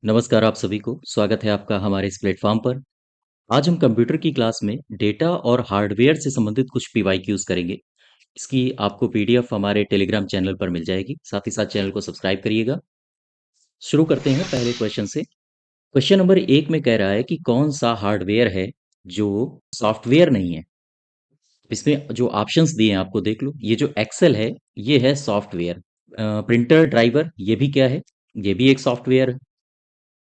नमस्कार आप सभी को, स्वागत है आपका हमारे इस प्लेटफ़ॉर्म पर। आज हम कंप्यूटर की क्लास में डेटा और हार्डवेयर से संबंधित कुछ पीवाईक्यूज़ करेंगे। इसकी आपको पीडीएफ हमारे टेलीग्राम चैनल पर मिल जाएगी, साथ ही साथ चैनल को सब्सक्राइब करिएगा। शुरू करते हैं पहले क्वेश्चन से। क्वेश्चन नंबर 1 में कह रहा है कि कौन-सा हार्डवेयर है जो सॉफ्टवेयर नहीं है? इसमें जो ऑप्शंस दिए हैं आपको देख लो, ये जो एक्सेल है, ये है सॉफ्टवेयर। प्रिंटर ड्राइवर ये भी क्या है? ये भी एक सॉफ्टवेयर है।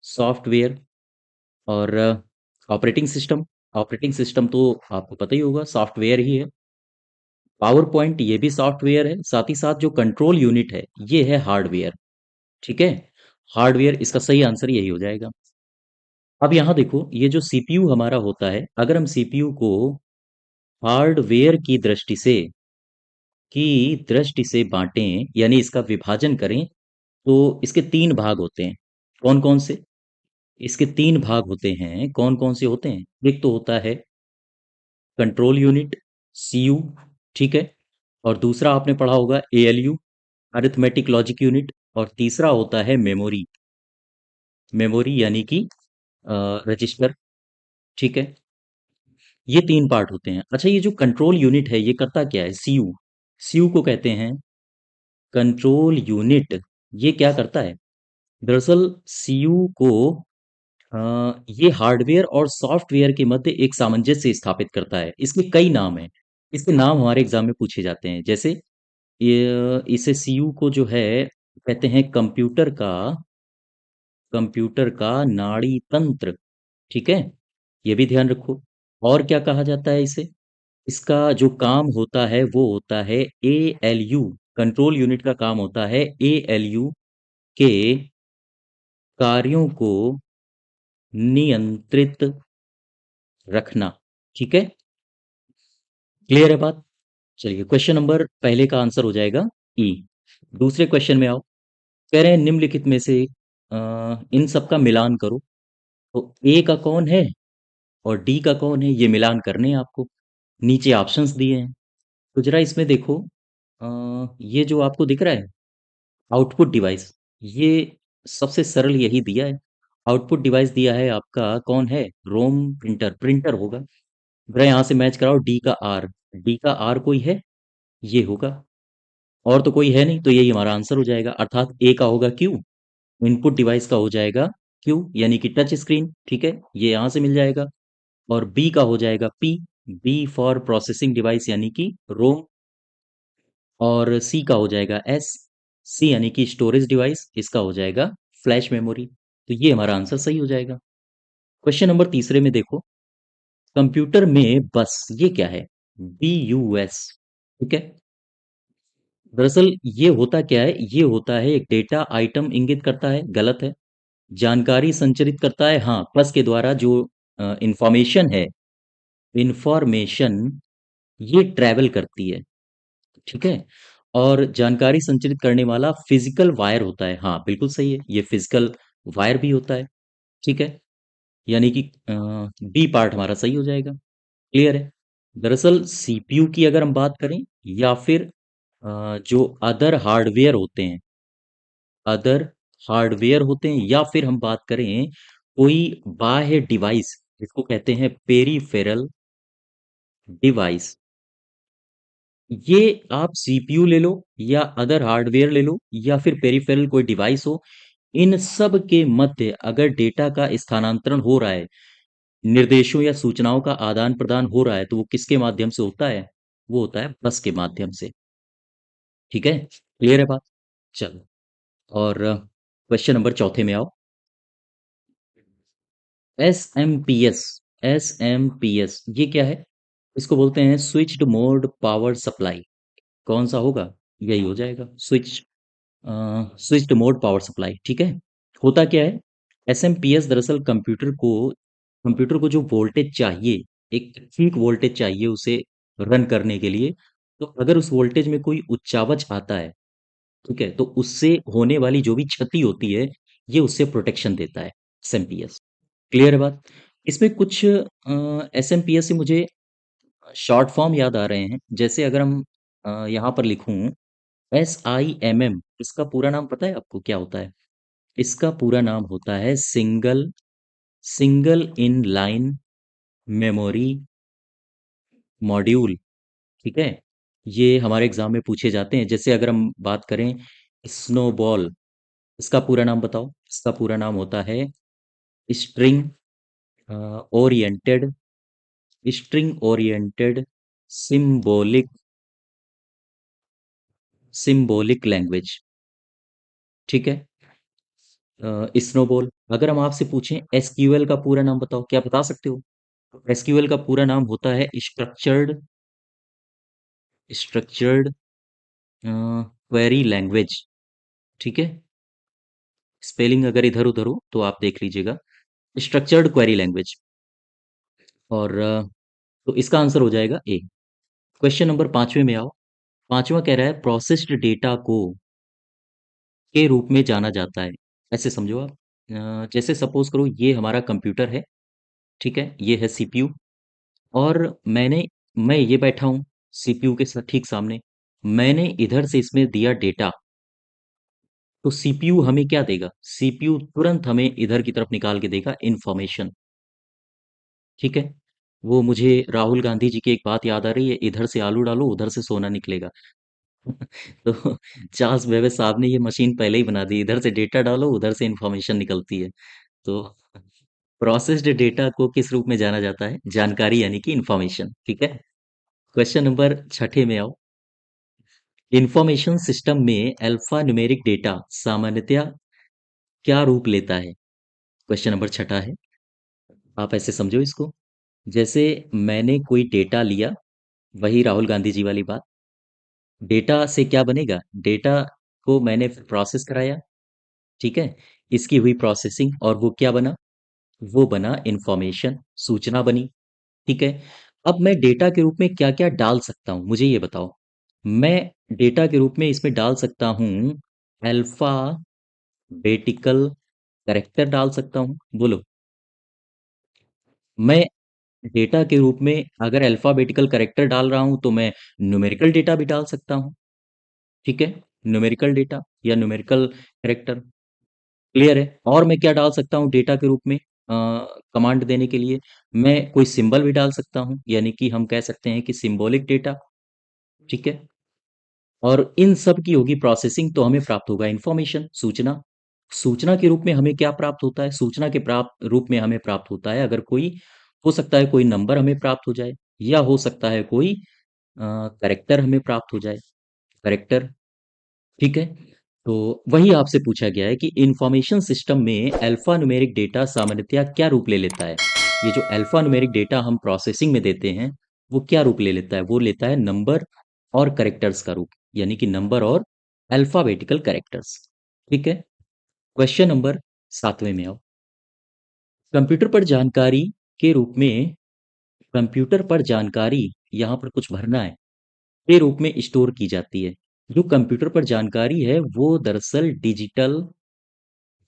सॉफ्टवेयर और ऑपरेटिंग सिस्टम तो आपको पता ही होगा सॉफ्टवेयर ही है। पावर पॉइंट ये भी सॉफ्टवेयर है, साथ ही साथ जो कंट्रोल यूनिट है ये है हार्डवेयर। ठीक है, हार्डवेयर इसका सही आंसर यही हो जाएगा। अब यहाँ देखो, ये जो सीपीयू हमारा होता है, अगर हम सीपीयू को हार्डवेयर की दृष्टि से बांटें, यानी इसका विभाजन करें, तो इसके तीन भाग होते हैं। कौन कौन से? इसके तीन भाग होते हैं। कौन कौन से होते हैं? एक तो होता है कंट्रोल यूनिट, सीयू, ठीक है। और दूसरा आपने पढ़ा होगा एएलयू, अरिथमेटिक लॉजिक यूनिट। और तीसरा होता है मेमोरी। मेमोरी यानी कि रजिस्टर, ठीक है। ये तीन पार्ट होते हैं। अच्छा, ये जो कंट्रोल यूनिट है ये करता क्या है? सीयू, सीयू को कहते हैं कंट्रोल यूनिट। ये क्या करता है? दरअसल सीयू को ये हार्डवेयर और सॉफ्टवेयर के मध्य एक सामंजस्य स्थापित करता है। इसके कई नाम हैं। इसके नाम हमारे एग्जाम में पूछे जाते हैं। जैसे ये इसे सीयू को जो है कहते हैं कंप्यूटर का नाड़ी तंत्र, ठीक है। ये भी ध्यान रखो। और क्या कहा जाता है इसे? इसका जो काम होता है वो होता है एएलयू। कंट्रोल यूनिट का काम होता है एएलयू के कार्यों को नियंत्रित रखना, ठीक है। क्लियर है बात? चलिए, क्वेश्चन नंबर पहले का आंसर हो जाएगा ई। दूसरे क्वेश्चन में आओ। कह रहे हैं निम्नलिखित में से इन सब का मिलान करो। तो ए का कौन है और डी का कौन है, ये मिलान करने हैं आपको। नीचे ऑप्शंस दिए हैं, तो जरा इसमें देखो। ये जो आपको दिख रहा है आउटपुट डिवाइस, ये सबसे सरल यही दिया है। आउटपुट डिवाइस दिया है आपका, कौन है? रोम प्रिंटर, प्रिंटर होगा। जरा यहाँ से मैच कराओ डी का आर। डी का आर कोई है? ये होगा। और तो कोई है नहीं, तो यही हमारा आंसर हो जाएगा। अर्थात ए का होगा क्यू। इनपुट डिवाइस का हो जाएगा क्यू, यानी कि टच स्क्रीन, ठीक है। ये यहाँ से मिल जाएगा। और बी का हो जाएगा P. B for processing device यानी कि रोम। और सी का हो जाएगा एस। सी यानी कि स्टोरेज डिवाइस, इसका हो जाएगा फ्लैश मेमोरी। तो ये हमारा आंसर सही हो जाएगा। क्वेश्चन नंबर तीसरे में देखो, कंप्यूटर में बस ये क्या है? बी यू एस, ठीक है। दरअसल ये होता क्या है? ये होता है एक डेटा आइटम इंगित करता है, गलत है। जानकारी संचरित करता है, हाँ। प्लस के द्वारा जो इंफॉर्मेशन है, इंफॉर्मेशन ये ट्रैवल करती है, ठीक है। और जानकारी संचरित करने वाला फिजिकल वायर होता है, हाँ बिल्कुल सही है, ये फिजिकल वायर भी होता है, ठीक है। यानी कि बी पार्ट हमारा सही हो जाएगा। क्लियर है? दरअसल सीपीयू की अगर हम बात करें, या फिर जो अदर हार्डवेयर होते हैं, या फिर हम बात करें कोई बाह्य डिवाइस, जिसको कहते हैं पेरीफेरल डिवाइस, ये आप सीपीयू ले लो, या अदर हार्डवेयर ले लो, या फिर पेरिफेरल कोई डिवाइस हो। इन सब के मध्य अगर डेटा का स्थानांतरण हो रहा है, निर्देशों या सूचनाओं का आदान प्रदान हो रहा है, तो वो किसके माध्यम से होता है? वो होता है बस के माध्यम से, ठीक है। क्लियर है बात? चलो, और क्वेश्चन नंबर चौथे में आओ। एस एम पी एस ये क्या है? इसको बोलते हैं स्विच्ड मोड पावर सप्लाई। कौन सा होगा? यही हो जाएगा, स्विच्ड मोड पावर सप्लाई, ठीक है। होता क्या है? एसएमपीएस दरअसल कंप्यूटर को जो वोल्टेज चाहिए, एक ठीक वोल्टेज चाहिए उसे रन करने के लिए। तो अगर उस वोल्टेज में कोई उच्चावच आता है, ठीक है, तो उससे होने वाली जो भी क्षति होती है, ये उससे प्रोटेक्शन देता है एसएमपीएस। क्लियर है बात? इसमें कुछ एसएमपीएस से मुझे शॉर्ट फॉर्म याद आ रहे हैं। जैसे अगर हम यहाँ पर लिखूं SIMM, इसका पूरा नाम पता है आपको क्या होता है? इसका पूरा नाम होता है single single in line memory module. ठीक है, ये हमारे एग्जाम में पूछे जाते हैं। जैसे अगर हम बात करें स्नोबॉल, इसका पूरा नाम बताओ। इसका पूरा नाम होता है string oriented string oriented symbolic symbolic language. ठीक है, स्नोबॉल। अगर हम आपसे पूछें एसक्यूएल का पूरा नाम बताओ, क्या बता सकते हो? एसक्यूएल का पूरा नाम होता है स्ट्रक्चर्ड स्ट्रक्चर्ड क्वेरी लैंग्वेज। ठीक है, स्पेलिंग अगर इधर उधर हो तो आप देख लीजिएगा। Structured query language. और तो इसका आंसर हो जाएगा ए। क्वेश्चन नंबर 5वें में आओ। पांचवा कह रहा है प्रोसेस्ड डेटा को के रूप में जाना जाता है। ऐसे समझो आप, जैसे सपोज करो ये हमारा कंप्यूटर है। ठीक है, ये है सीपीयू। और मैं ये बैठा हूँ सीपीयू के ठीक सामने। मैंने इधर से इसमें दिया डेटा, तो सीपीयू हमें क्या देगा? सीपीयू तुरंत हमें इधर की तरफ निकाल के देगा इंफॉर्मेशन। ठीक है, वो मुझे राहुल गांधी जी की एक बात याद आ रही है, इधर से आलू डालो उधर से सोना निकलेगा। तो चार्ल्स बेबेज साहब ने ये मशीन पहले ही बना दी, इधर से डेटा डालो उधर से इंफॉर्मेशन निकलती है। तो प्रोसेस्ड डेटा को किस रूप में जाना जाता है? जानकारी यानी कि इंफॉर्मेशन। ठीक है, क्वेश्चन नंबर छठे में आओ। इंफॉर्मेशन सिस्टम में अल्फा न्यूमेरिक डेटा सामान्यतया क्या रूप लेता है? क्वेश्चन नंबर छठा है, आप ऐसे समझो इसको। जैसे मैंने कोई डेटा लिया, वही राहुल गांधी जी वाली बात। डेटा से क्या बनेगा? डेटा को मैंने प्रोसेस कराया। ठीक है, इसकी हुई प्रोसेसिंग और वो क्या बना? वो बना इंफॉर्मेशन, सूचना बनी। ठीक है, अब मैं डेटा के रूप में क्या क्या डाल सकता हूं, मुझे ये बताओ। मैं डेटा के रूप में इसमें डाल सकता हूं अल्फा बेटिकल करेक्टर डाल सकता हूं। बोलो, मैं डेटा के रूप में अगर अल्फाबेटिकल करेक्टर डाल रहा हूं तो मैं न्यूमेरिकल डेटा भी डाल सकता हूं। ठीक है, न्यूमेरिकल डेटा या न्यूमेरिकल करेक्टर। क्लियर है? और मैं क्या डाल सकता हूँ डेटा के रूप में कमांड देने के लिए? मैं कोई सिंबल भी डाल सकता हूँ, यानी कि हम कह सकते हैं कि सिंबॉलिक डेटा। ठीक है, और इन सब की होगी प्रोसेसिंग तो हमें प्राप्त होगा इंफॉर्मेशन, सूचना। सूचना के रूप में हमें क्या प्राप्त होता है? सूचना के प्राप्त रूप में हमें प्राप्त होता है, अगर कोई हो सकता है कोई नंबर हमें प्राप्त हो जाए, या हो सकता है कोई करेक्टर हमें प्राप्त हो जाए, करेक्टर। ठीक है, तो वही आपसे पूछा गया है कि इंफॉर्मेशन सिस्टम में अल्फा न्यूमेरिक डेटा सामान्यतया क्या रूप ले लेता है? ये जो अल्फा न्यूमेरिक डेटा हम प्रोसेसिंग में देते हैं, वो क्या रूप ले लेता है? वो लेता है नंबर और करेक्टर्स का रूप, यानी कि नंबर और अल्फाबेटिकल करेक्टर्स। ठीक है, क्वेश्चन नंबर 7वें में आओ। कंप्यूटर पर जानकारी के रूप में कंप्यूटर पर जानकारी, यहां पर कुछ भरना है, के रूप में स्टोर की जाती है। जो कंप्यूटर पर जानकारी है वो दरअसल डिजिटल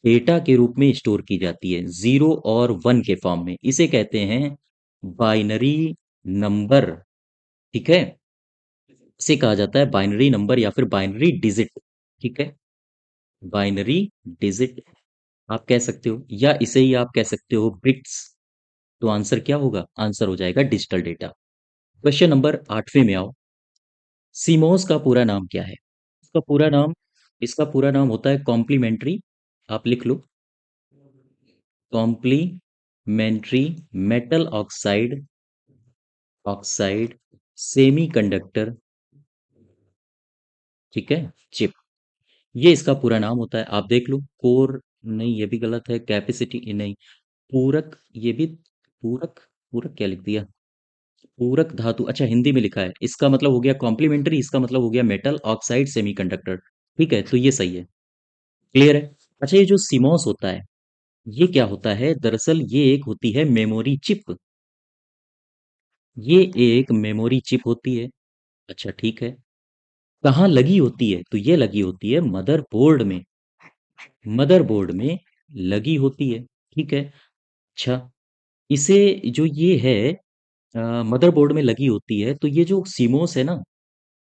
डेटा के रूप में स्टोर की जाती है, 0 और 1 के फॉर्म में। इसे कहते हैं बाइनरी नंबर। ठीक है, इसे कहा जाता है बाइनरी नंबर या फिर बाइनरी डिजिट। ठीक है, बाइनरी डिजिट आप कह सकते हो, या इसे ही आप कह सकते हो बिट्स। तो आंसर क्या होगा? आंसर हो जाएगा डिजिटल डेटा। क्वेश्चन नंबर 8वें में आओ। सीमोस का पूरा नाम क्या है? इसका पूरा नाम इसका पूरा नाम होता है कॉम्प्लीमेंट्री। आप लिख लो, complementary metal oxide oxide semiconductor. ठीक है, चिप। ये इसका पूरा नाम होता है। आप देख लो, कोर नहीं, ये भी गलत है। कैपेसिटी नहीं, पूरक, ये भी पूरक। पूरक क्या लिख दिया? पूरक धातु, अच्छा हिंदी में लिखा है। इसका मतलब हो गया कॉम्प्लीमेंट्री, इसका मतलब हो गया मेटल ऑक्साइड सेमीकंडक्टर। ठीक है, तो ये सही है। क्लियर है? अच्छा, ये जो सीमॉस होता है, ये क्या होता है? दरअसल ये एक होती है मेमोरी चिप। ये एक मेमोरी चिप होती है। अच्छा ठीक है, कहाँ लगी होती है? तो ये लगी होती है मदरबोर्ड में। मदरबोर्ड में लगी होती है। ठीक है, अच्छा, इसे जो ये है मदरबोर्ड में लगी होती है, तो ये जो सीमोस है ना,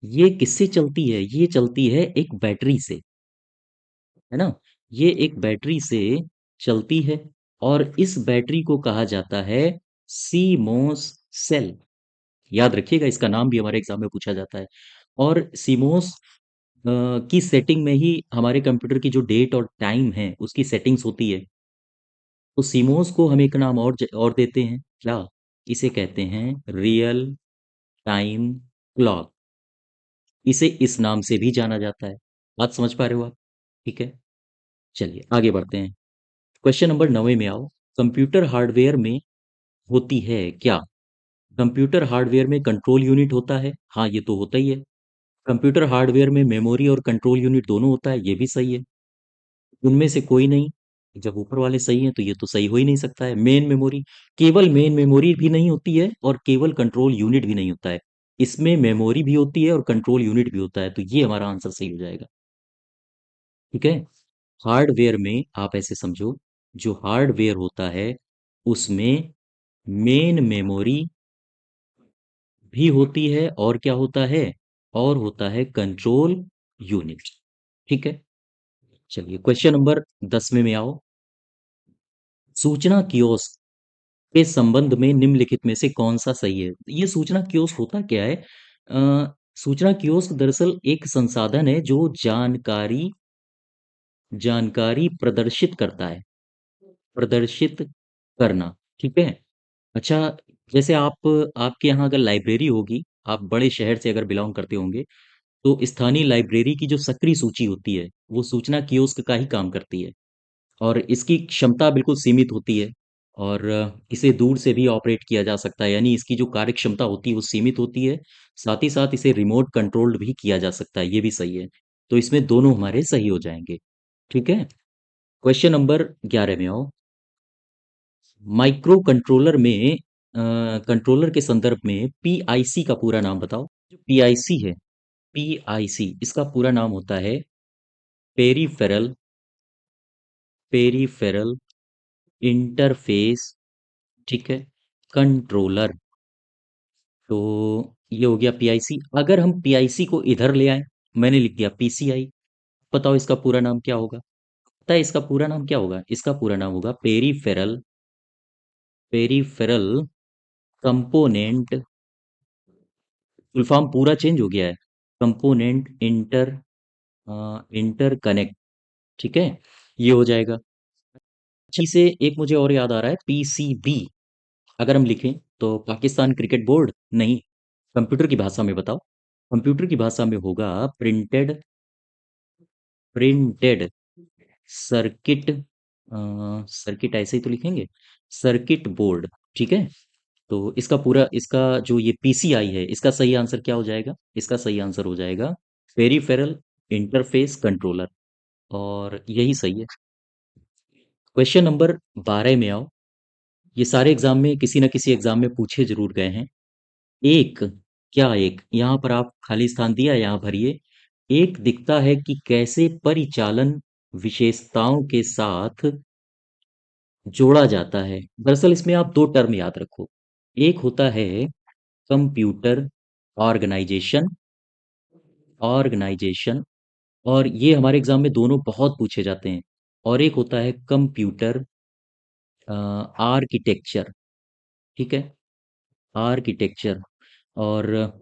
ये किससे चलती है? ये चलती है एक बैटरी से, है ना? ये एक बैटरी से चलती है और इस बैटरी को कहा जाता है सीमोस सेल। याद रखिएगा, इसका नाम भी हमारे एग्जाम में पूछा जाता है। और सीमोस की सेटिंग में ही हमारे कंप्यूटर की जो डेट और टाइम है उसकी सेटिंग्स होती है। तो सीमोस को हम एक नाम और देते हैं क्या? इसे कहते हैं रियल टाइम क्लॉक। इसे इस नाम से भी जाना जाता है। बात समझ पा रहे हो आप? ठीक है, चलिए आगे बढ़ते हैं। क्वेश्चन नंबर 9 में आओ। कंप्यूटर हार्डवेयर में होती है क्या? कंप्यूटर हार्डवेयर में कंट्रोल यूनिट होता है, हाँ ये तो होता ही है। कंप्यूटर हार्डवेयर में मेमोरी और कंट्रोल यूनिट दोनों होता है, ये भी सही है। उनमें से कोई नहीं। जब ऊपर वाले सही हैं तो ये तो सही हो ही नहीं सकता है। मेन मेमोरी, केवल मेन मेमोरी भी नहीं होती है और केवल कंट्रोल यूनिट भी नहीं होता है। इसमें मेमोरी भी होती है और कंट्रोल यूनिट भी होता है, तो ये हमारा आंसर सही हो जाएगा। ठीक है। हार्डवेयर में आप ऐसे समझो, जो हार्डवेयर होता है उसमें मेन मेमोरी भी होती है और क्या होता है, और होता है कंट्रोल यूनिट। ठीक है, चलिए क्वेश्चन नंबर 10 में आओ। सूचना कियोस्क के संबंध में निम्नलिखित में से कौन सा सही है? ये सूचना कियोस्क होता क्या है? सूचना कियोस्क दरअसल एक संसाधन है जो जानकारी जानकारी प्रदर्शित करता है। प्रदर्शित करना, ठीक है। अच्छा, जैसे आपके यहाँ अगर लाइब्रेरी होगी, आप बड़े शहर से अगर बिलोंग करते होंगे, तो स्थानीय लाइब्रेरी की जो सक्रिय सूची होती है वो सूचना कियोस्क का ही काम करती है। और इसकी क्षमता बिल्कुल सीमित होती है। और इसे दूर से भी ऑपरेट किया जा सकता है, यानी इसकी जो कार्य क्षमता होती है वो सीमित होती है। साथ ही साथ इसे रिमोट कंट्रोल्ड भी किया जा सकता है, ये भी सही है। तो इसमें दोनों हमारे सही हो जाएंगे। ठीक है, क्वेश्चन नंबर 11 में आओ। माइक्रो कंट्रोलर में कंट्रोलर के संदर्भ में पीआईसी का पूरा नाम बताओ। जो पीआईसी है, पीआईसी इसका पूरा नाम होता है पेरीफेरल पेरीफेरल इंटरफेस, ठीक है, कंट्रोलर। तो ये हो गया पीआईसी। अगर हम पीआईसी को इधर ले आए, मैंने लिख दिया पीसीआई। बताओ इसका पूरा नाम क्या होगा? पता है इसका पूरा नाम क्या होगा? इसका पूरा नाम होगा पेरीफेरल कंपोनेंट। फुल फॉर्म पूरा चेंज हो गया है। Component interconnect. ठीक है, ये हो जाएगा। अच्छी से एक मुझे और याद आ रहा है, पीसीबी अगर हम लिखें तो पाकिस्तान क्रिकेट बोर्ड नहीं। कंप्यूटर की भाषा में बताओ। कंप्यूटर की भाषा में होगा प्रिंटेड प्रिंटेड सर्किट। सर्किट ऐसे ही तो लिखेंगे, सर्किट बोर्ड। ठीक है, तो इसका जो ये पीसीआई है, इसका सही आंसर क्या हो जाएगा? इसका सही आंसर हो जाएगा पेरिफेरल इंटरफेस कंट्रोलर। और यही सही है। क्वेश्चन नंबर 12 में आओ। ये सारे एग्जाम में किसी न किसी एग्जाम में पूछे जरूर गए हैं। एक, क्या एक, यहाँ पर आप खाली स्थान दिया, यहाँ भरिए। एक दिखता है कि कैसे परिचालन विशेषताओं के साथ जोड़ा जाता है। दरअसल इसमें आप दो टर्म याद रखो। एक होता है कंप्यूटर ऑर्गेनाइजेशन, ऑर्गेनाइजेशन, और ये हमारे एग्जाम में दोनों बहुत पूछे जाते हैं। और एक होता है कंप्यूटर आर्किटेक्चर। ठीक है, आर्किटेक्चर। और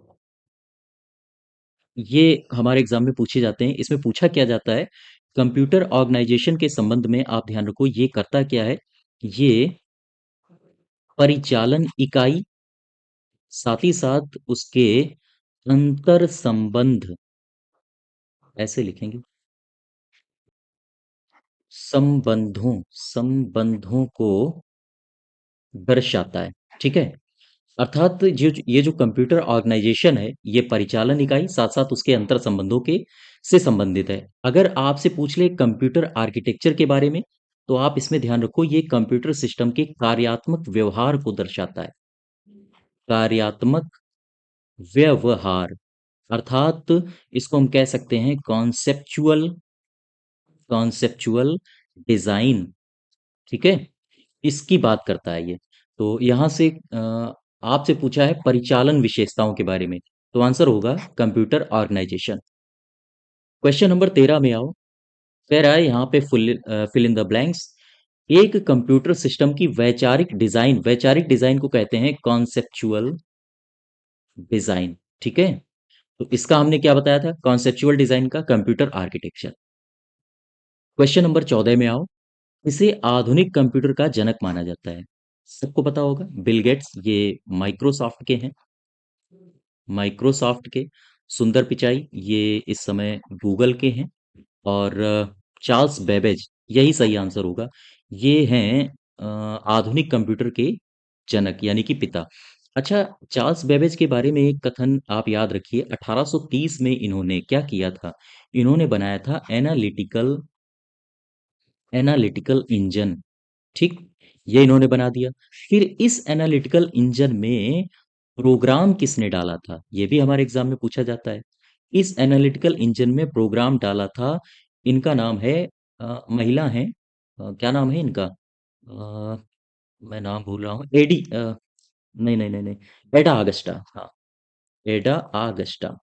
ये हमारे एग्जाम में पूछे जाते हैं। इसमें पूछा क्या जाता है, कंप्यूटर ऑर्गेनाइजेशन के संबंध में आप ध्यान रखो, ये करता क्या है? ये परिचालन इकाई, साथ ही साथ उसके अंतर संबंध, ऐसे लिखेंगे, संबंधों को दर्शाता है। ठीक है, अर्थात ये जो कंप्यूटर ऑर्गेनाइजेशन है, ये परिचालन इकाई साथ साथ उसके अंतर संबंधों के से संबंधित है। अगर आपसे पूछ ले कंप्यूटर आर्किटेक्चर के बारे में, तो आप इसमें ध्यान रखो, ये कंप्यूटर सिस्टम के कार्यात्मक व्यवहार को दर्शाता है। कार्यात्मक व्यवहार, अर्थात इसको हम कह सकते हैं कॉन्सेप्चुअल कॉन्सेप्चुअल डिजाइन। ठीक है, इसकी बात करता है ये। तो यहां से आपसे पूछा है परिचालन विशेषताओं के बारे में, तो आंसर होगा कंप्यूटर ऑर्गेनाइजेशन। क्वेश्चन नंबर 13 में आओ। कह रहा है यहाँ पे फिल इन द ब्लैंक्स। एक कंप्यूटर सिस्टम की वैचारिक डिजाइन को कहते हैं कॉन्सेप्चुअल डिजाइन। ठीक है, तो इसका हमने क्या बताया था, कॉन्सेप्चुअल डिजाइन का कंप्यूटर आर्किटेक्चर। क्वेश्चन नंबर 14 में आओ। इसे आधुनिक कंप्यूटर का जनक माना जाता है। सबको पता होगा बिल गेट्स, ये माइक्रोसॉफ्ट के हैं। माइक्रोसॉफ्ट के। सुंदर पिचाई, ये इस समय गूगल के हैं। और चार्ल्स बेबेज, यही सही आंसर होगा। ये हैं आधुनिक कंप्यूटर के जनक यानी कि पिता। अच्छा, चार्ल्स बेबेज के बारे में एक कथन आप याद रखिए। 1830 में इन्होंने क्या किया था, इन्होंने बनाया था एनालिटिकल एनालिटिकल इंजन। ठीक, ये इन्होंने बना दिया। फिर इस एनालिटिकल इंजन में प्रोग्राम किसने डाला था, ये भी हमारे एग्जाम में पूछा जाता है। इस एनालिटिकल इंजन में प्रोग्राम डाला था, इनका नाम है महिला है, क्या नाम है इनका, मैं नाम भूल रहा हूँ, नहीं नहीं नहीं नहीं, एडा आगस्टा, हाँ, एडा आगस्टा।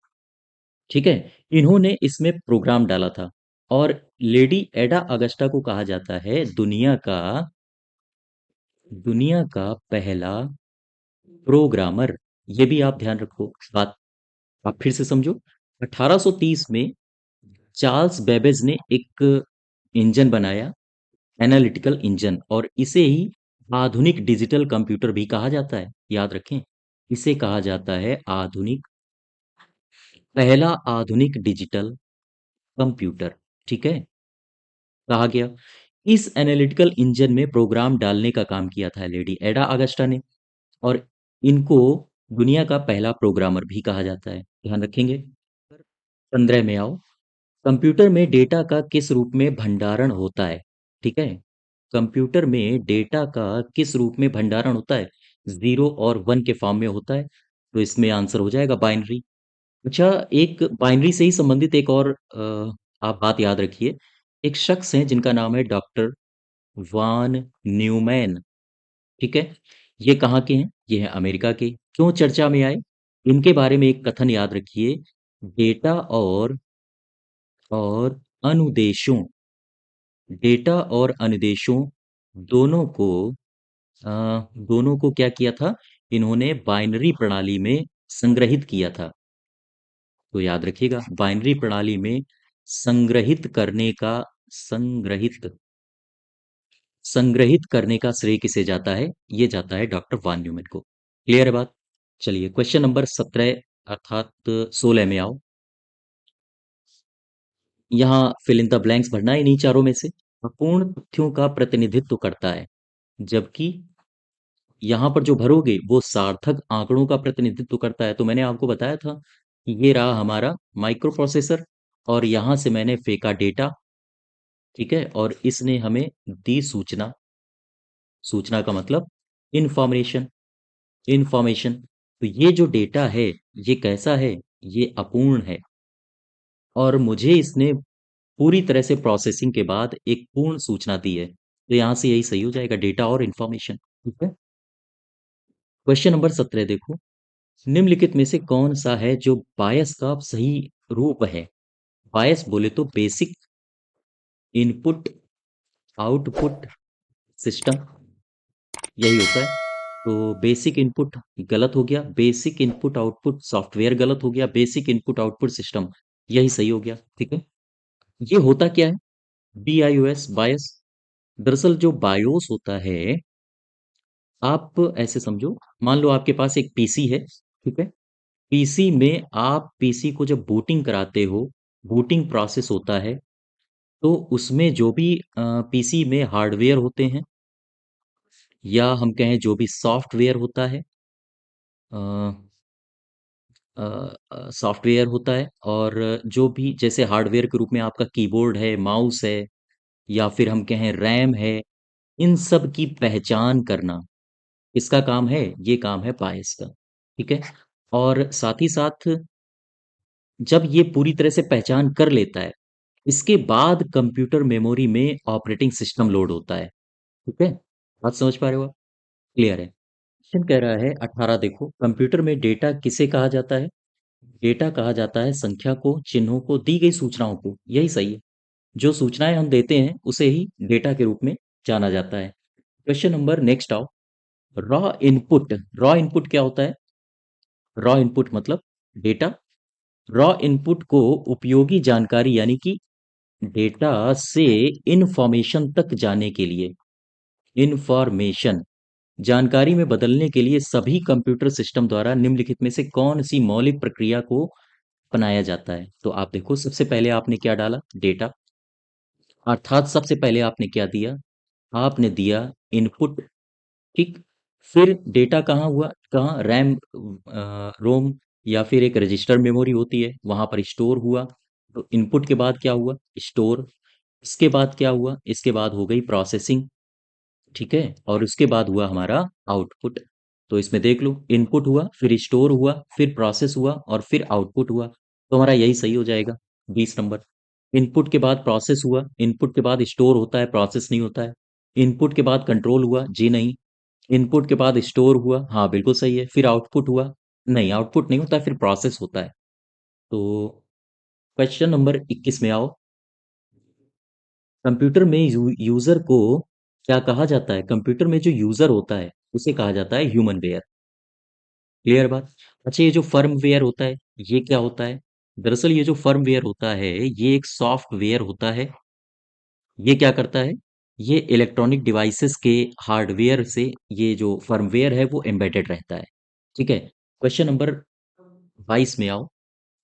ठीक है, इन्होंने इसमें प्रोग्राम डाला था। और लेडी एडा अगस्टा को कहा जाता है दुनिया का पहला प्रोग्रामर। ये भी आप ध्यान रखो बात, आप फिर से समझो। 1830 में चार्ल्स बेबेज ने एक इंजन बनाया, एनालिटिकल इंजन, और इसे ही आधुनिक डिजिटल कंप्यूटर भी कहा जाता है, याद रखें। इसे कहा जाता है पहला आधुनिक डिजिटल कंप्यूटर। ठीक है, कहा गया। इस एनालिटिकल इंजन में प्रोग्राम डालने का काम किया था लेडी एडा अगस्टा ने। और इनको दुनिया का पहला प्रोग्रामर भी कहा जाता है, ध्यान रखेंगे। 15 में आओ। कंप्यूटर में डेटा का किस रूप में भंडारण होता है। ठीक है, कंप्यूटर में डेटा का किस रूप में भंडारण होता है, 0 और 1 के फॉर्म में होता है। तो इसमें आंसर हो जाएगा बाइनरी। अच्छा, एक बाइनरी से ही संबंधित एक और आप बात याद रखिए। एक शख्स हैं जिनका नाम है डॉक्टर वान न्यूमैन। ठीक है, ये कहाँ के हैं, ये हैं अमेरिका के। क्यों चर्चा में आए, इनके बारे में एक कथन याद रखिए। डेटा और अनुदेशों डेटा और अनुदेशों दोनों को अ, दोनों को क्या किया था, इन्होंने बाइनरी प्रणाली में संग्रहित किया था। तो याद रखिएगा, बाइनरी प्रणाली में संग्रहित करने का संग्रहित संग्रहित करने का श्रेय किसे जाता है, ये जाता है डॉक्टर वान न्यूमैन को। क्लियर है बात। चलिए क्वेश्चन नंबर 17 अर्थात 16 में आओ। यहाँ फिल इन द ब्लैंक्स भरना है इन्हीं चारों में से। अपूर्ण तथ्यों का प्रतिनिधित्व करता है, जबकि यहाँ पर जो भरोगे वो सार्थक आंकड़ों का प्रतिनिधित्व करता है। तो मैंने आपको बताया था कि ये रहा हमारा माइक्रो प्रोसेसर, और यहाँ से मैंने फेंका डेटा। ठीक है, और इसने हमें दी सूचना। सूचना का मतलब इंफॉर्मेशन। इंफॉर्मेशन, तो ये जो डेटा है, ये कैसा है, ये अपूर्ण है। और मुझे इसने पूरी तरह से प्रोसेसिंग के बाद एक पूर्ण सूचना दी है। तो यहाँ से यही सही हो जाएगा, डेटा और इंफॉर्मेशन। ठीक है, क्वेश्चन नंबर 17 देखो। निम्नलिखित में से कौन सा है जो बायस का सही रूप है। बायस बोले तो बेसिक इनपुट आउटपुट सिस्टम, यही होता है। तो बेसिक इनपुट गलत हो गया, बेसिक इनपुट आउटपुट सॉफ्टवेयर गलत हो गया, बेसिक इनपुट आउटपुट सिस्टम यही सही हो गया। ठीक है, ये होता क्या है, BIOS, बायस। दरअसल जो बायोस होता है, आप ऐसे समझो, मान लो आपके पास एक पीसी है। ठीक है, पीसी में आप पीसी को जब बूटिंग कराते हो, बूटिंग प्रोसेस होता है, तो उसमें जो भी पीसी में हार्डवेयर होते हैं, या हम कहें जो भी सॉफ्टवेयर होता है, सॉफ्टवेयर होता है, और जो भी जैसे हार्डवेयर के रूप में आपका कीबोर्ड है, माउस है, या फिर हम कहें रैम है, इन सब की पहचान करना इसका काम है, ये काम है बायस का। ठीक है, और साथ ही साथ जब ये पूरी तरह से पहचान कर लेता है, इसके बाद कंप्यूटर मेमोरी में ऑपरेटिंग सिस्टम लोड होता है। ठीक है, बात समझ पा रहे हो आप, क्लियर है। क्वेश्चन कह रहा है 18, देखो, कंप्यूटर में डेटा किसे कहा जाता है। डेटा कहा जाता है संख्या को, चिन्हों को, दी गई सूचनाओं को, यही सही है। जो सूचनाएं हम देते हैं उसे ही डेटा के रूप में जाना जाता है। क्वेश्चन नंबर नेक्स्ट आओ। रॉ इनपुट, रॉ इनपुट क्या होता है? रॉ इनपुट मतलब डेटा। रॉ इनपुट को उपयोगी जानकारी यानी कि डेटा से इंफॉर्मेशन तक जाने के लिए, इंफॉर्मेशन जानकारी में बदलने के लिए सभी कंप्यूटर सिस्टम द्वारा निम्नलिखित में से कौन सी मौलिक प्रक्रिया को अपनाया जाता है? तो आप देखो, सबसे पहले आपने क्या डाला? डेटा। अर्थात सबसे पहले आपने क्या दिया? आपने दिया इनपुट। ठीक। फिर डेटा कहाँ हुआ? कहाँ? रैम, रोम या फिर एक रजिस्टर मेमोरी होती है, वहां पर स्टोर हुआ। तो इनपुट के बाद क्या हुआ? स्टोर। इसके बाद क्या हुआ? इसके बाद हो गई प्रोसेसिंग। ठीक है। और उसके बाद हुआ हमारा आउटपुट। तो इसमें देख लो, इनपुट हुआ, फिर स्टोर हुआ, फिर प्रोसेस हुआ और फिर आउटपुट हुआ। तो हमारा यही सही हो जाएगा, 20 नंबर। इनपुट के बाद प्रोसेस हुआ, इनपुट के बाद स्टोर होता है, प्रोसेस नहीं होता है। इनपुट के बाद कंट्रोल हुआ, जी नहीं। इनपुट के बाद स्टोर हुआ, हाँ बिल्कुल सही है। फिर आउटपुट हुआ, नहीं आउटपुट नहीं होता है, फिर प्रोसेस होता है। तो क्वेश्चन नंबर 21 में आओ। कंप्यूटर में यूजर को क्या कहा जाता है? कंप्यूटर में जो यूजर होता है उसे कहा जाता है ह्यूमन वेयर। क्लियर बात? अच्छा, ये जो फर्मवेयर होता है, ये क्या होता है? दरअसल ये जो फर्मवेयर होता है, ये एक सॉफ्टवेयर होता है। ये क्या करता है? ये इलेक्ट्रॉनिक डिवाइसेस के हार्डवेयर से, ये जो फर्मवेयर है वो एम्बेडेड रहता है। ठीक है। क्वेश्चन नंबर 22 में आओ।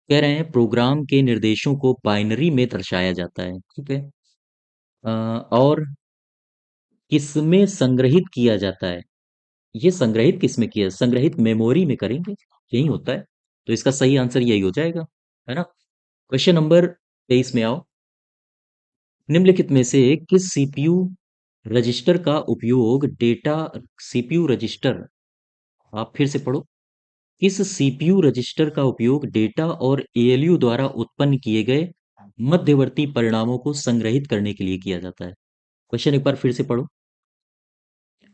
कह रहे हैं प्रोग्राम के निर्देशों को बाइनरी में दर्शाया जाता है। ठीक है। और किसमें संग्रहित किया जाता है? ये संग्रहित किसमें किया? संग्रहित मेमोरी में करेंगे, यही होता है। तो इसका सही आंसर यही हो जाएगा, है ना? क्वेश्चन नंबर 23 में आओ। निम्नलिखित में से किस सीपीयू रजिस्टर का उपयोग डेटा, सीपीयू रजिस्टर, आप फिर से पढ़ो। किस सीपीयू रजिस्टर का उपयोग डेटा और एएलयू द्वारा उत्पन्न किए गए मध्यवर्ती परिणामों को संग्रहित करने के लिए किया जाता है? क्वेश्चन एक बार फिर से पढ़ो।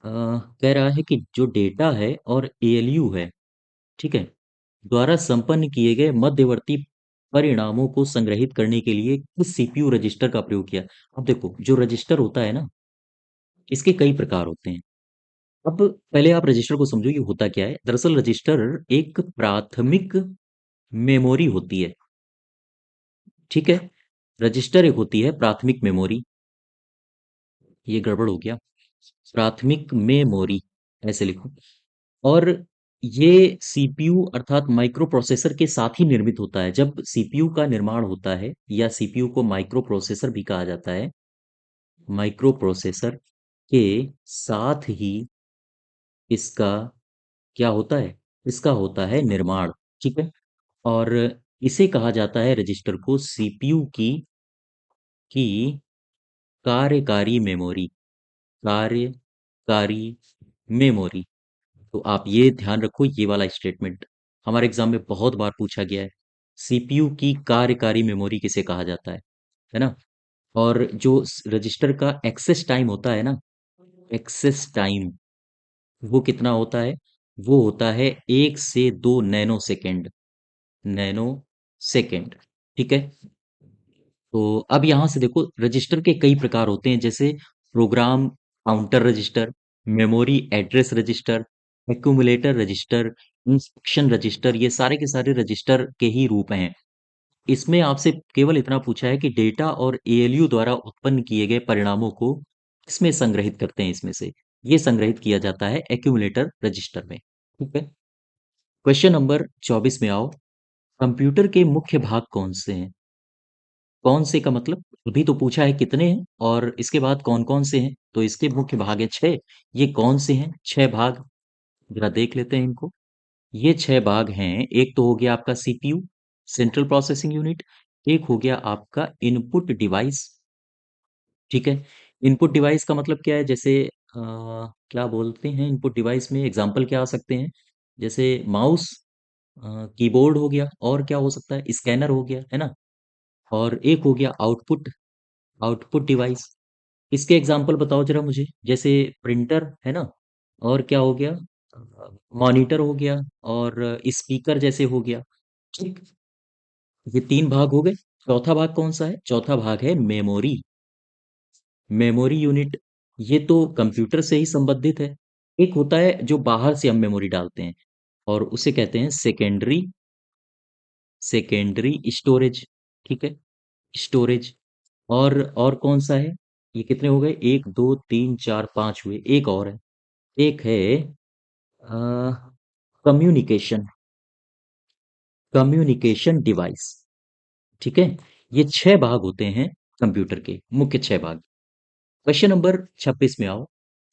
कह रहा है कि जो डेटा है और एएलयू है, ठीक है, द्वारा संपन्न किए गए मध्यवर्ती परिणामों को संग्रहित करने के लिए किस सीपीयू रजिस्टर का प्रयोग किया? अब देखो, जो रजिस्टर होता है ना, इसके कई प्रकार होते हैं। अब पहले आप रजिस्टर को समझो, ये होता क्या है। दरअसल रजिस्टर एक प्राथमिक मेमोरी होती है। ठीक है। रजिस्टर एक होती है प्राथमिक मेमोरी। ये गड़बड़ हो गया, प्राथमिक मेमोरी ऐसे लिखो। और ये सीपीयू अर्थात माइक्रो प्रोसेसर के साथ ही निर्मित होता है। जब सीपीयू का निर्माण होता है, या सीपीयू को माइक्रो प्रोसेसर भी कहा जाता है, माइक्रो प्रोसेसर के साथ ही इसका क्या होता है? इसका होता है निर्माण। ठीक है। और इसे कहा जाता है, रजिस्टर को, सीपीयू की कार्यकारी मेमोरी, कार्यकारी मेमोरी। तो आप ये ध्यान रखो, ये वाला स्टेटमेंट हमारे एग्जाम में बहुत बार पूछा गया है। सीपीयू की कार्यकारी मेमोरी किसे कहा जाता है ना? और जो रजिस्टर का एक्सेस टाइम होता है ना, एक्सेस टाइम, वो कितना होता है? वो होता है 1 से 2 नैनो सेकेंड, नैनो सेकेंड। ठीक है। तो अब यहां से देखो, रजिस्टर के कई प्रकार होते हैं, जैसे program counter register, memory address register, accumulator register, instruction register. ये सारे के सारे रजिस्टर के ही रूप हैं। इसमें आपसे केवल इतना पूछा है कि डेटा और एएलयू द्वारा उत्पन्न किए गए परिणामों को किसमें संग्रहित करते हैं? इसमें से ये संग्रहित किया जाता है एक्यूमुलेटर रजिस्टर में। ठीक है। क्वेश्चन नंबर 24 में आओ। कंप्यूटर के मुख्य भाग कौन से हैं? कौन से का मतलब, अभी तो पूछा है कितने हैं, और इसके बाद कौन कौन से हैं। तो इसके मुख्य भाग है 6। ये कौन से हैं 6 भाग? जरा देख लेते हैं इनको। ये 6 भाग हैं। एक तो हो गया आपका सीपीयू, सेंट्रल प्रोसेसिंग यूनिट। एक हो गया आपका इनपुट डिवाइस। ठीक है। इनपुट डिवाइस का मतलब क्या है? जैसे क्या बोलते हैं इनपुट डिवाइस में? एग्जांपल क्या आ सकते हैं? जैसे माउस, कीबोर्ड हो गया, और क्या हो सकता है? स्कैनर हो गया, है ना? और एक हो गया आउटपुट, आउटपुट डिवाइस। इसके एग्जांपल बताओ जरा मुझे। जैसे प्रिंटर है ना, और क्या हो गया? मॉनिटर हो गया, और स्पीकर जैसे हो गया। ठीक। ये 3 भाग हो गए। चौथा भाग कौन सा है? चौथा भाग है मेमोरी। मेमोरी यूनिट, ये तो कंप्यूटर से ही संबंधित है। एक होता है जो बाहर से हम मेमोरी डालते हैं, और उसे कहते हैं सेकेंडरी, सेकेंडरी स्टोरेज। ठीक है, स्टोरेज। और कौन सा है? ये कितने हो गए? एक, दो, तीन, चार, पांच हुए। एक और है, एक है कम्युनिकेशन, कम्युनिकेशन डिवाइस। ठीक है, ये छह भाग होते हैं कंप्यूटर के, मुख्य छह भाग। क्वेश्चन नंबर 26 में आओ।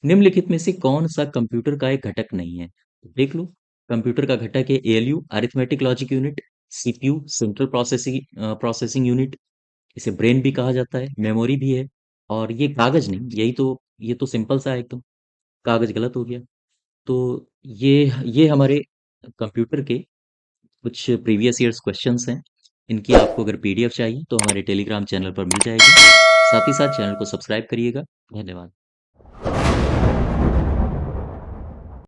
निम्नलिखित में से कौन सा कंप्यूटर का एक घटक नहीं है? देख लो। कंप्यूटर का घटक है ALU, arithmetic logic unit, CPU, central processing unit, इसे ब्रेन भी कहा जाता है, मेमोरी भी है, और ये कागज नहीं। यही तो, ये तो सिंपल सा है एकदम। कागज गलत हो गया। तो ये हमारे कंप्यूटर के कुछ प्रीवियस ईयर्स क्वेश्चंस हैं। इनकी आपको अगर पीडीएफ चाहिए तो हमारे टेलीग्राम चैनल पर मिल जाएगी। साथ ही साथ चैनल को सब्सक्राइब करिएगा। धन्यवाद।